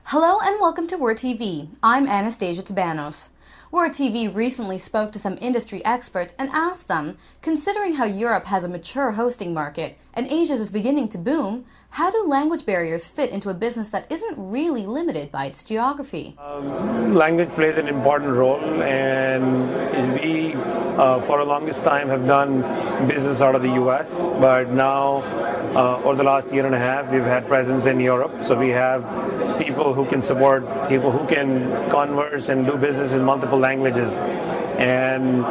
Hello and welcome to WHIR TV. I'm Anastasia Tabanos. WHIR TV recently spoke to some industry experts and asked them, considering how Europe has a mature hosting market and Asia is beginning to boom, how do language barriers fit into a business that isn't really limited by its geography? Language plays an important role, and we, for the longest time, have done business out of the US, but now, over the last year and a half, we've had presence in Europe, so we have people who can support people who can converse and do business in multiple languages. And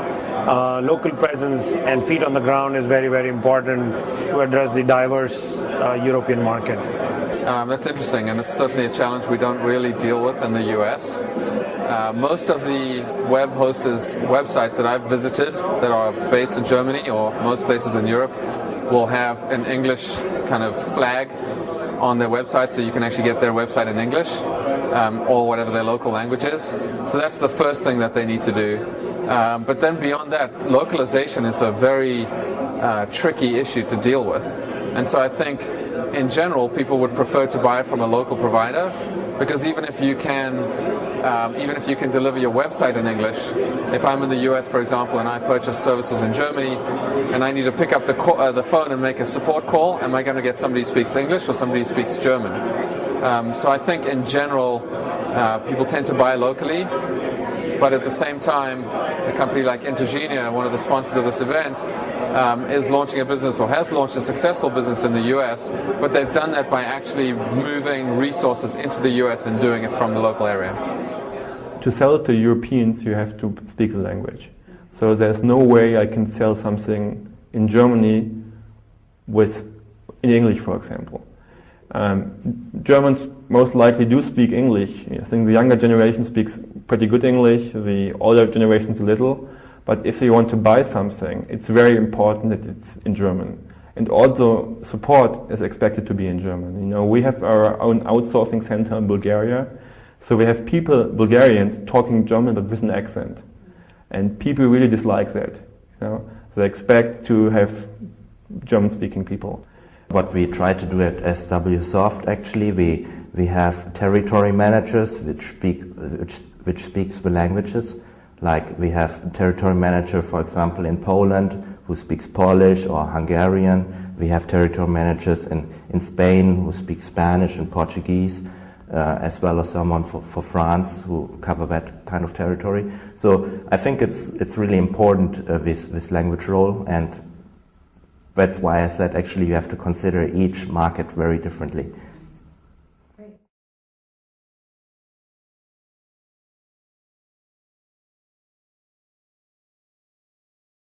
local presence and feet on the ground is very, very important to address the diverse European market. That's interesting, and it's certainly a challenge we don't really deal with in the US. Most of the web hosters' websites that I've visited that are based in Germany or most places in Europe will have an English kind of flag on their website, so you can actually get their website in English or whatever their local language is. So that's the first thing that they need to do. But then beyond that, localization is a very tricky issue to deal with. And so I think in general people would prefer to buy from a local provider, because even if you can deliver your website in English, if I'm in the US, for example, and I purchase services in Germany and I need to pick up the phone and make a support call, am I going to get somebody who speaks English or somebody who speaks German? So I think in general people tend to buy locally, but at the same time a company like Intergenia, one of the sponsors of this event, is launching a business or has launched a successful business in the US, but they've done that by actually moving resources into the US and doing it from the local area. To sell to Europeans, you have to speak the language. So there's no way I can sell something in Germany in English, for example. Germans most likely do speak English. I think the younger generation speaks pretty good English, the older generation a little. But if you want to buy something, it's very important that it's in German. And also support is expected to be in German. You know, we have our own outsourcing center in Bulgaria. So we have people, Bulgarians, talking German but with an accent. And people really dislike that. You know? They expect to have German-speaking people. What we try to do at SW Soft, actually, we have territory managers which speaks the languages. Like we have a territory manager, for example, in Poland who speaks Polish or Hungarian. We have territory managers in Spain who speak Spanish and Portuguese, as well as someone for France who cover that kind of territory. So I think it's really important, this language role, and that's why I said actually you have to consider each market very differently.